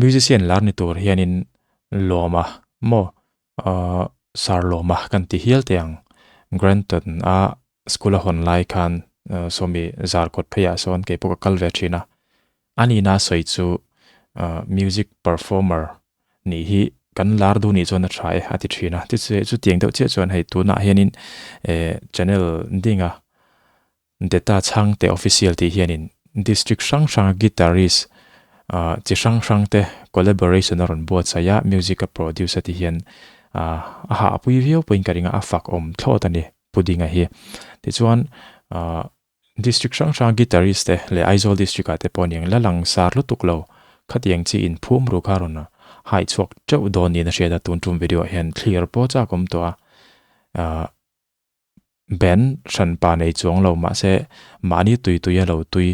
musician lar ni tur hianin lawm mo sar lawm kan ti hial tiang granted a skula hon lai khan somi zar kot phaya son ke poka kalve thina ani na soi chu music performer ni hi kan lar du ni chon a thai ati thina ti chu tiang deuh che chon hei tu na hianin channel dinga data chang te official ti hianin district sang guitarist chi sang te collaboration ron buatsaih music producer ti hian ha pui view point karinga a fak om thlot ani pudinga hi ti chuan district sang guitarist te le aizol district ate poniang la lang sar lu tuklo khatiang chi in phum ru kharona hai chok chau don ni na sheda tun tum video hian clear po cha kom to ben shan pa nei chong lo ma se mani tui ya lo tui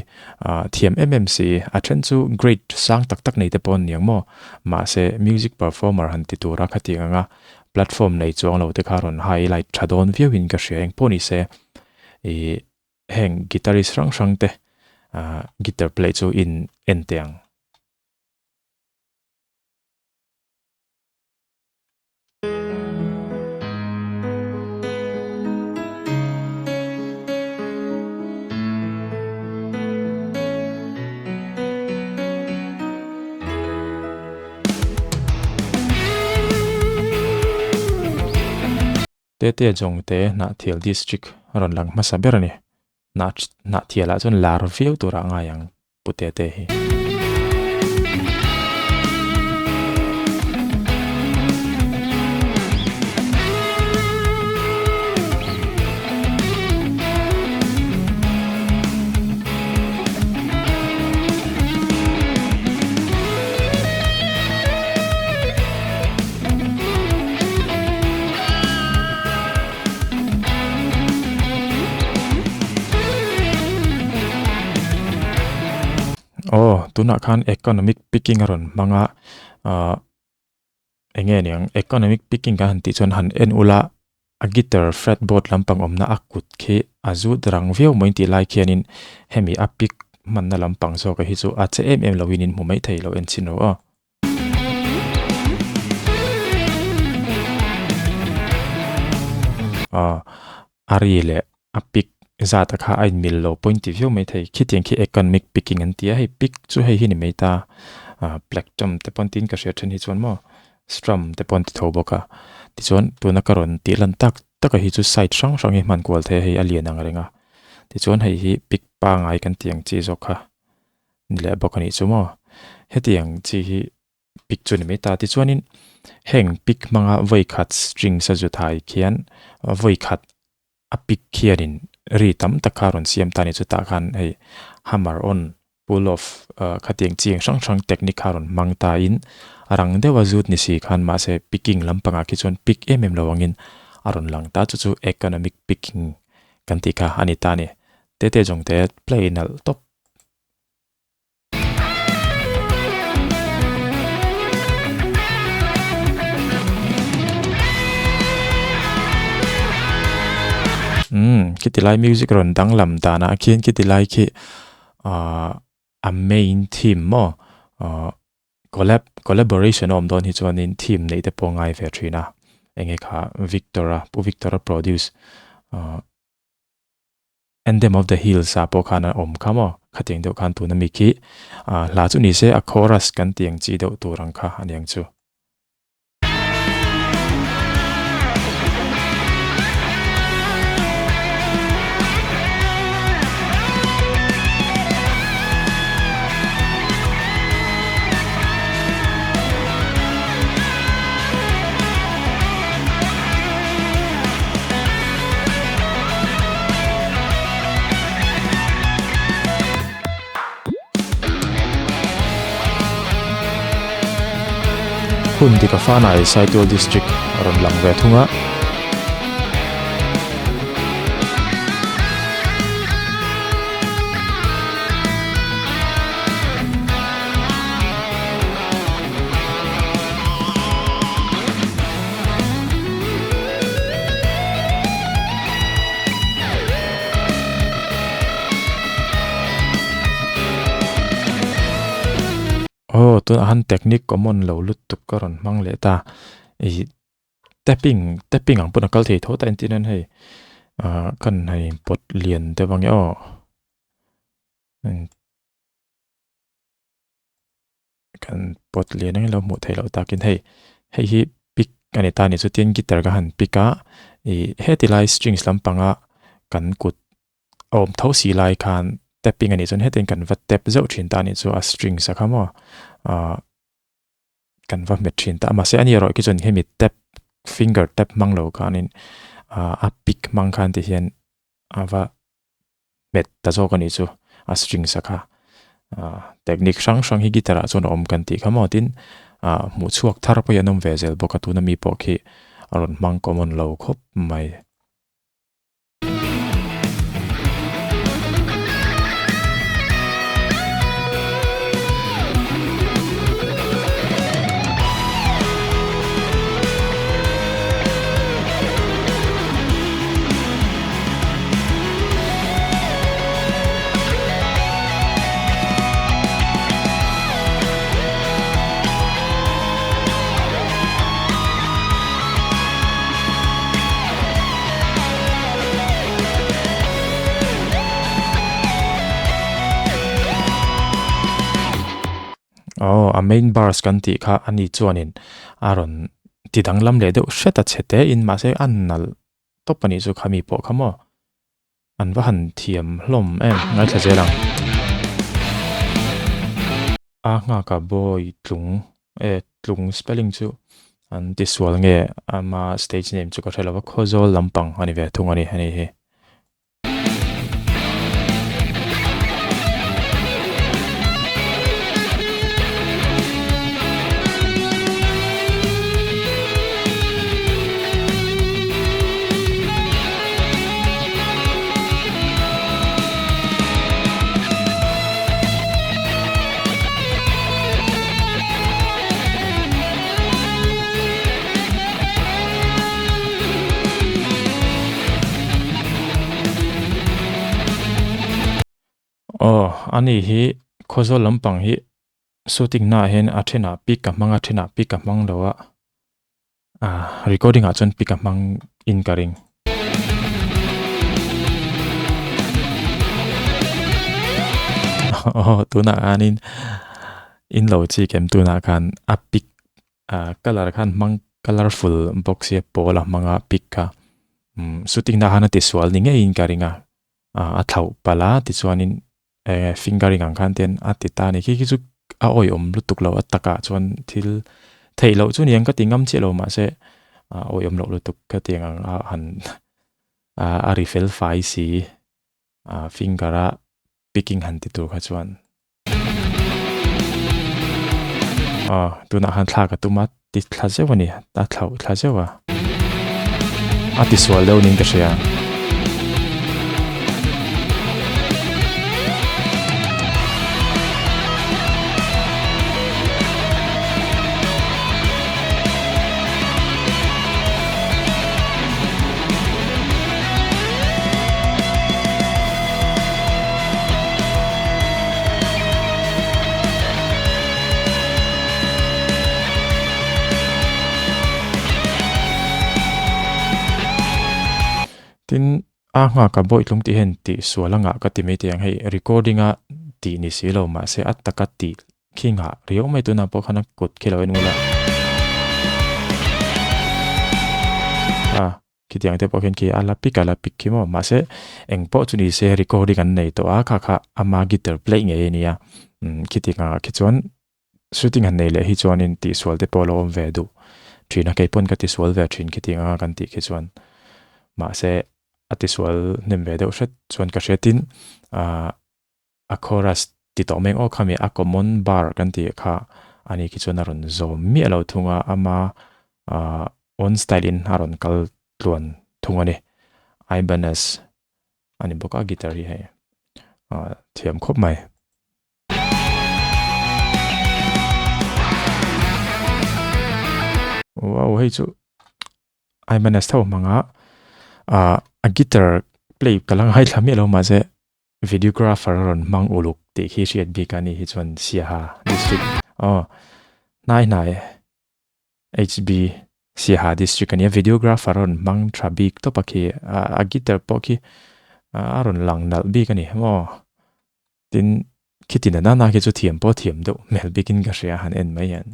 thiam mmc a then chu great sang tak nei te pon niang mo ma se music performer han ti tura khatinga nga platform nei chong lo te kharon highlight thadon view in ka sheng poni se e heng guitarist sang te guitar play chu in enteng te jong te na thial district ron lang ma saber ni na thiala chon lar view tura nga yang pute te hi tuna khan economic picking ron manga engen yang economic picking kan ti chon han en ula a guitar fretboard lampang omna akut khe azu drang view moi ti lai khianin hemi a pick man na lampang so ka hi chu a che em lowinin mu mai thei lo en chino ari le a pick zata kha ain mil lo point of view mai thei khitiang khi economic picking an tia hei pick chu hei hi ni mai ta plectrum te pontin ka share then hi chon mo strum te pon ti thoboka ti chon tuna karon ti lan tak hi chu side sang hi man kwal the hei alien ang renga ti chon hei hi pick pa ngai kan tiang chi zokha le bokani chu mo hetiang chi hi pick chu ni mai ta ti chuanin heng pick manga voi khat string sa ju thai khian voi khat a pick khianin ri tam takaron siam tani chu ta khan hei hammer on pull off khatiang chiang sang technique kharon mangta in rang dewa zut ni si khan ma se picking lampanga ki chon pick lawangin aron langta chu economic picking kantika anita ni te jong te play nal top kitilai music ron dang lam dana khian kitilai khi a main theme mo collaboration om don hi chuanin theme nei te pongai ve thina enge kha victoria produce Anthem of the Hills a po khana om khamo khating deuh khan tu na mi khi la chu ni se a chorus kan tiang chi deuh turang kha aniang chu hun di ka fanai Saitual district ron lang ve thunga tu han technique common lo lut tuk karon mang le ta e tapping ang puna kal thei tho ta intinan hei kan hei pot lian te bang yo kan pot lian ang lo mu thei lo ta kin hei hi pick ani ta ni chu tian guitar ka han picka e hetilai strings lampanga kan kut om tho si lai khan tapping ani chon heten kan va tap zo thin ta ni chu a string sakhamo kan va met thin ta ma se ani ro ki chon hemi tap finger tap mang lo kanin a pick mang khan ti hian ava met ta zo kan ni chu a string sakha technique sang hi guitar a chon om kan ti khamo tin mu chuak thar po yanom vezel boka tu na mi po khi aron mang common lo khop mai a main bars kan ti kha ani chuanin aron tidang lam le deuh hret a chete in ma se an nal topani chu khami po khamo an va han thiam hlom em ngai tha jelang a nga ka boy tlung spelling chu an tiswal nge ama stage name chu ka thela wa khozol lampang ani ve thung ani hani he ani hi khozol lampang hi shooting na hen athena pick ka manga thena pick ka mang lowa recording a chon pick ka mang in karing tuna anin in lo chi kem tuna kan a pick color kan mang colorful box ye pola manga pick ka shooting na hana tiswal ni nge in karinga a thau pala ti chuanin fingering ang kan ten atita ni ki chu a oi om lutuk lo ataka chuan thil thei lo chu niang ka tingam che lo ma se oi om lo lutuk ka tiang ang han a refill fai si fingera picking han ti tu kha chuan tu na han thla ka tu ma ti thla zewani ta thla zewa ati swal lo ning ka sia tin nga ka boy tlung ti hen ti sualanga ka ti me tiang hei recording a ti ni si lo ma se attaka ti khinga riau mai tu na po khana kut khelo en ula ki tiang te po khen ki ala pick ki mo ma se eng po chu ni se recording an nei to a kha ama guitar play nge nia ki tinga ki chuan shooting an nei le hi chuan in ti sual te polo om ve du thina ke pon ka ti sual ve thin ki tinga kan ti ki chuan ma se atiswal nembe deuh hret chuan ka hretin a chorus ti to meng o khami a common bar kan ti kha ani ki chuan aron zom mi alo thunga ama on style in aron kal tluan thungani ibanez ani boka guitar hi hai thiam khop mai wow hei chu ibanez thau manga a guitar play kalang hai thami lo ma se videographer ron mang uluk te hi riat bi kani hi chuan sia ha district nai HB siha district ania videographer on mang trabik to paki a guitar poki aron lang nal bi kani mo tin kitina na ke chu thiam po thiam do mel bikin ka ria han en mai yan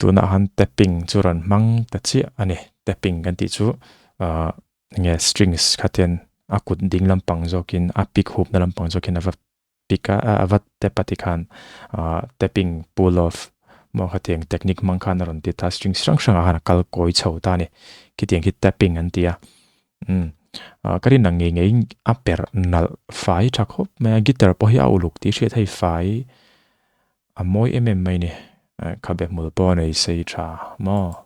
tuna han tapping churan mang ta chi ani tapping kan ti chu nge strings khaten akut ding lampang zokin apik hup na lampang zokin ava pika avat tepati khan tapping pull off mo khateng technique mang khan ron ti ta string strang strang han kal koi chau ta ni kiteng hit tapping an tia kari nang nge nge aper nal fai thakop me guitar po hi auluk ti hre thai fai amoi mai ni kabe mulpo nei sei tra mo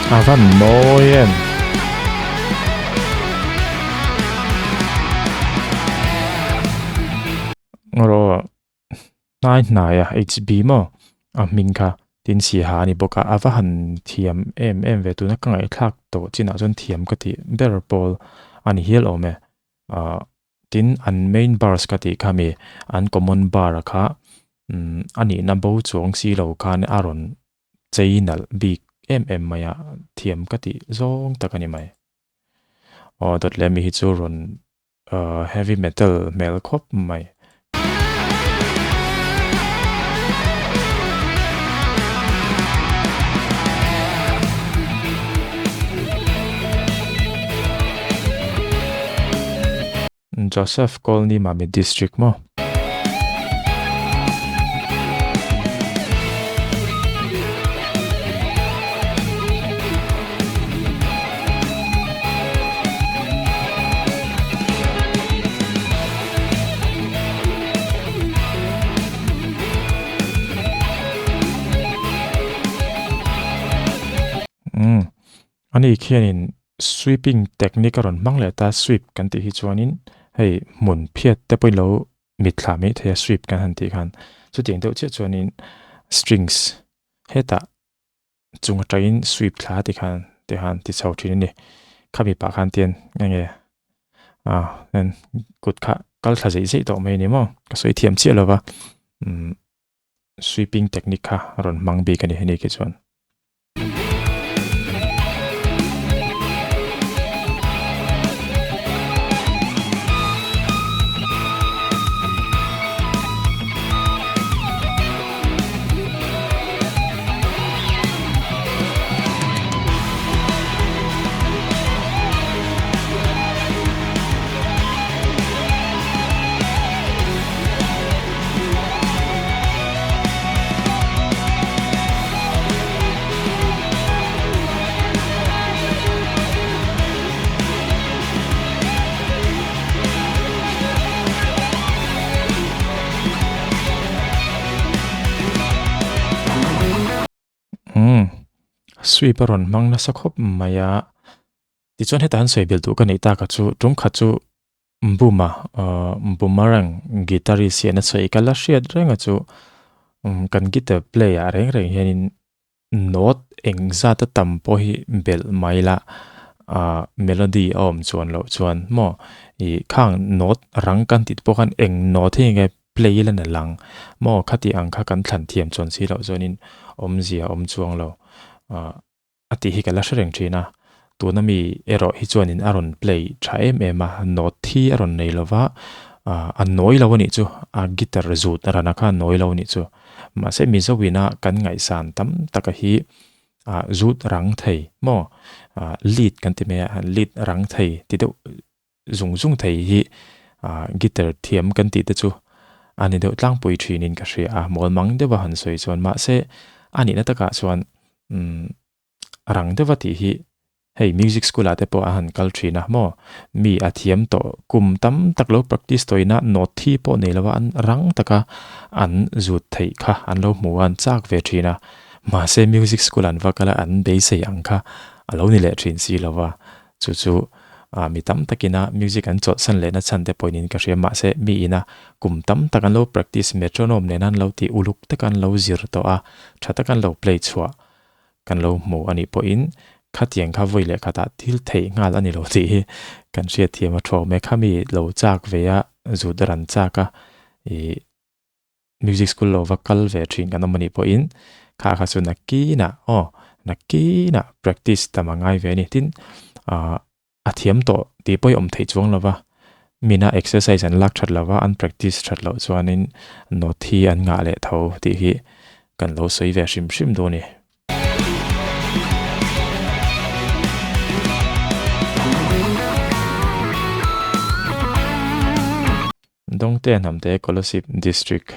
avan moyen ngoro nai HB mo minka tin si ha ni boka avahan thiam em ve tu na kangai thak to china jon thiam ka ti berbol ani hel ome tin an main bars ka ti khami an common bar kha ani na bo chong si lo khan aron cheinal big maya thiam ka ti zong takani mai dot le mi hi chu ron heavy metal mel khop mai Joseph Colney Mami District mo ani khianin sweeping technique ron mangle ta sweep kan ti hi chuanin hei mun phiat te poilo mi thlami the sweep kan han ti khan chu ting deuh che chuanin strings heta chunga train sweep thla ti khan te han ti chau thin ni khami pa khan tian nge nen kut kha kal thla sei to mai ni mo ka soi thiam che lova sweeping technique kha ron mang bi kan ni ke chuan sweeperon mang na sakhop maya ti chon hetan soi bil tu kan ita ka chu tum kha chu bumarang guitar si na choi kala shiat renga chu kan guitar play a reng hianin note engza ta tampo hi bel maila melody om chuan lo chuan mo I khang note rang kan tit po kan eng note hi nge play la na lang mo khati ang kha kan thlan thiam chon si lo chuanin om zia om chuang lo ati hi kala shreng thina tunami ero hi chuanin aron play thae mema note thi aron nei lova a noi lo ni chu a guitar zut rana kha noi lo ni chu มาเสมีสวินะกันไงสานตั้มตะกะฮีรูดรังไทยมอลีดกันที่เมียลีดรังไทยที่เดจุงไทยฮีกีตาร์เทียมกันที่เดจูอันนี้เดตั้งปุยทรีนินกระเสียมอลมังเดว่าหันสวยส่วนมาเสอันนี้นั่นตะกะส่วนรังเดว่าที่ฮีให้มิวสิกสกูลอาจจะพออาหารคัลทรีนะมอมีอาเทียมโตกุมตั้มตักโล practice ตัวนะโน้ตที่พอเนี่ยละว่าอันรังตะกะอันจุดไทยค่ะอันโลหมู่อันจากเวทีนะมาเซมิวสิกสกูลอันว่าก็ละอันเบสยังค่ะอันโลนี่แหละทรีนซีละว่าจู่มีตั้มตะกินะมิวสิกอันจดสันเลนะฉันแต่ปอยนินก็เสียมาเซมีนะกุมตั้มตะกันโล practice metronome เนี่ยนั่นเราที่อุลุกตะกันเราจิรตัวชัดตะกันเรา play ชัวกันเราหมู่อันนี้ปอยนข้าเตียงข้าไว้เลยข้าตัดที่เทงานอันนี้เราที่กันเชียเทียมมาโทรแม้ข้ามีเราจากเวียจุดรันจากะมิวสิกสกูลเราวักกัลเวทริงกันน้ำมันนี่พออินข้าสุนักกีนะนักกีนะ practice แต่มาง่ายเวนี่ทิ้งอาเทียมโตที่พอยอมเทจวงแล้วว่ามีน่า exercise อันลักชัดแล้วว่าอัน practice ชัดแล้วส่วนนี้โน้ตที่อันง่ายเลยเท่าที่กันเราสวยเวชิมดูนี่ดงเต้นทำเต้ก็ลสิบ district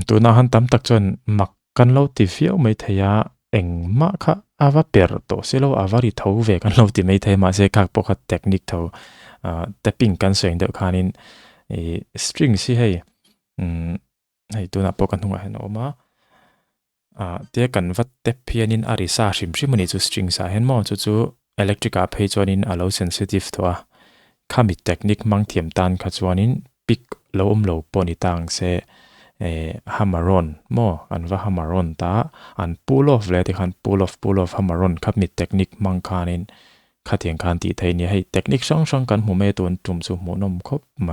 ตัวน่าหันตั้มตักจนมักกันเราติฟิวไม่ทยาเองมาค่ะอาวาเปิดโตเสเราอาวาริเท่าเวกันเราติไม่ทยมาเสกคักปกติเทคนิคเท่าแต่ปิงกันเสียงเดียวกันนินสตริงสิให้ตัวน่าปกันหัวเห็นออกมาเดี๋ยวกันวัดเตเพียนินอาริซาชิมมันนี่จู่สตริงสาเห็นมั้งจู่อิเล็กทริกอาเพย์จวนินอาเราเซนซิทีฟตัวข้ามีเทคนิคมังเทียมตันขจวนินปิกลมโลปนิตังเสhammer-on มออันว่า hammer-on ตาอัน pull off เลยที่คัน pull off hammer-on ครับมีเทคนิคมังคานินขัดเถียงการตีไทยนี่ให้เทคนิคช่องกันหัวเมตุนจุ่มสู่หัวนมครบไหม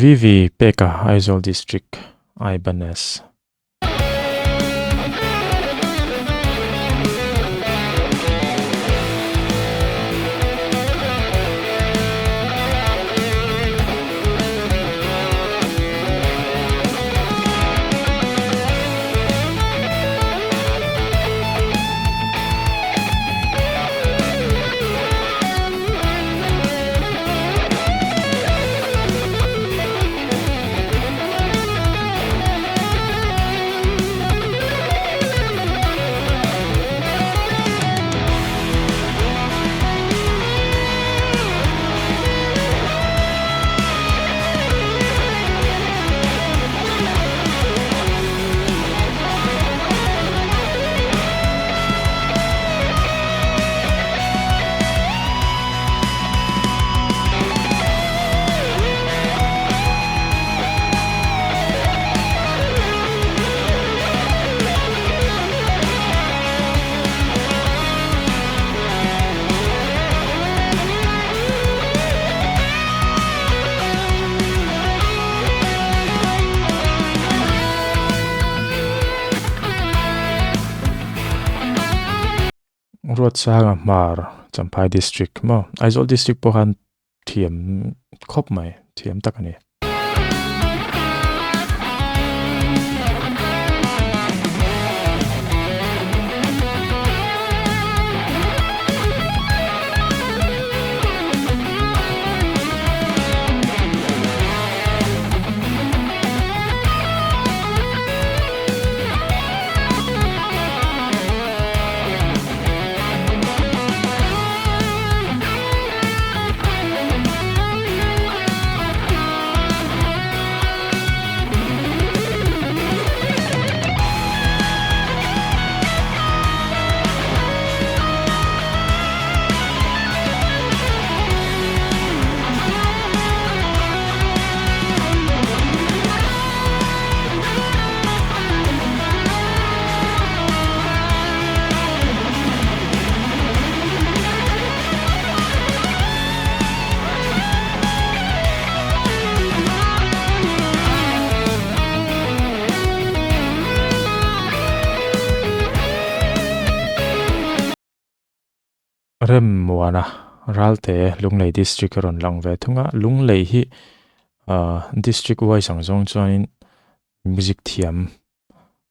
Vivi Pekka Aizoll District, Ibanez. ruột sang mar Champhai district mo Aizawl district po han thiam khop mai thiam tak ani rem muana ralte lunglei district ron lang ve thunga lunglei hi district wai sang zong chuanin music thiam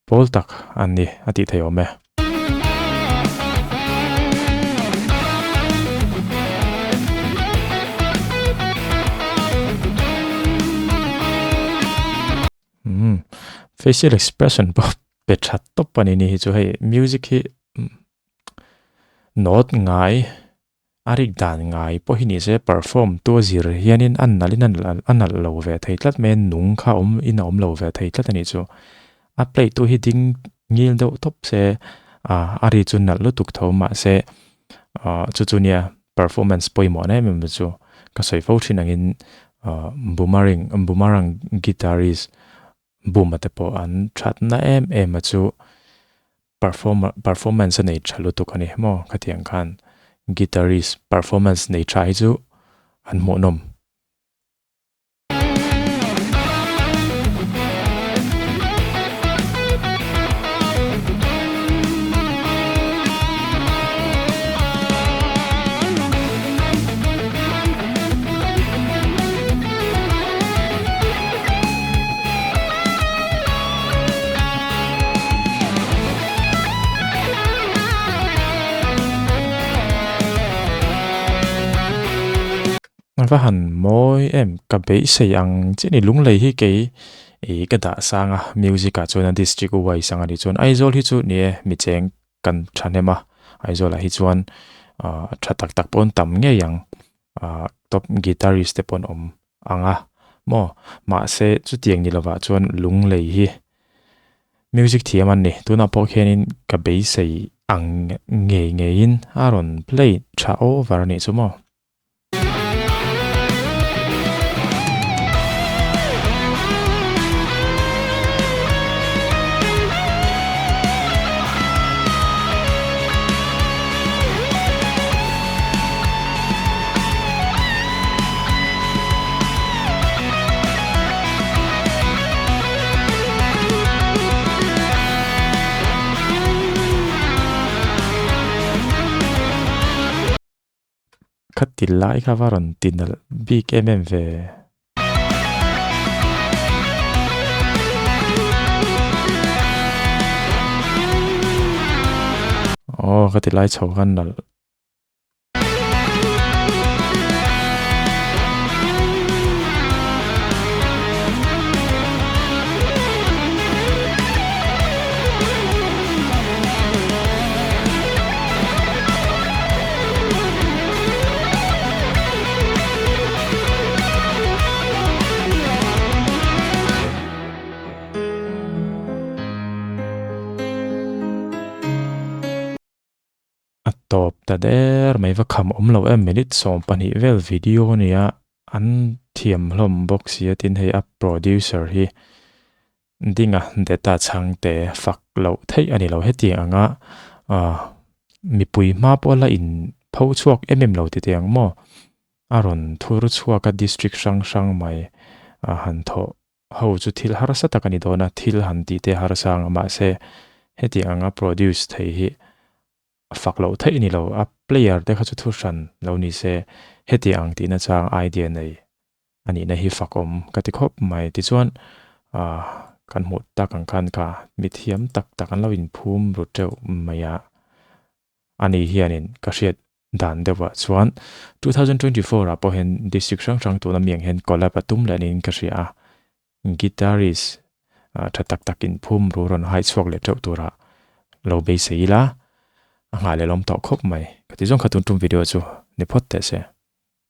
pol tak ani ati theiome facial expression po pechat top pani ni hi chu hei music hi not ngai arik dan ngai po hi ni se perform to zir hianin annal lo ve thei tlat men nung kha in om lo ve thei tlat ani chu a play to hi ding ngil do top se ari chun nal lu tuk tho ma se chu chunia performance poi mo na mem chu ka soi fo thin angin boomerang guitarist boom ate po an that na em chu performance nei chalu to kani mo khatiang khan guitarist performance nei chai chu an mo nom và hẳn mỗi em cả bấy xây ăn chỉ ni lung lei hi cái cái đã sang music cả cho nên district uai sang đi chọn Aizawl hi chu ni mi cheng kan thane ma Aizawl la hi chuan thatak tak pon tam nge yang top guitarist te pon anga mo ma se chu tiang ni lawa chuan lung lei hi music thiam an ni tuna po khenin ka bấy xây ang nge in aron play chauh var ni chu mo khát tin lại khá varon tin là big em về khát tin lại chauh gan là top ta der mai va kham lo minute som pani vel video nia an thiam hlom box ya tin hei a producer hi dinga data chang te fak lo thei ani lo heti anga mi pui ma pola in pho chuak lo ti tiang mo aron thuru chuaka district sang mai han tho ho chu thil harasa takani dona thil han ti te harsang ma se heti anga produce thei hi phak lo thei ni lo a player te kha chu thu san lo ni se heti ang ti na chang idea nei ani na hi fakom ka ti khop mai ti chuan kan mu ta kan kan ka mi thiam tak tak an lo in phum ru teu maya ani hianin ka hriat dan dewa chuan 2024 a po hen district sang tu na miang hen collab atum lanin ka hria guitarist thatak takin phum ru ron hai chuak le teu tura lo be seila nga le lom to khop mai ka ti jong khatun tum video chu ni phot te se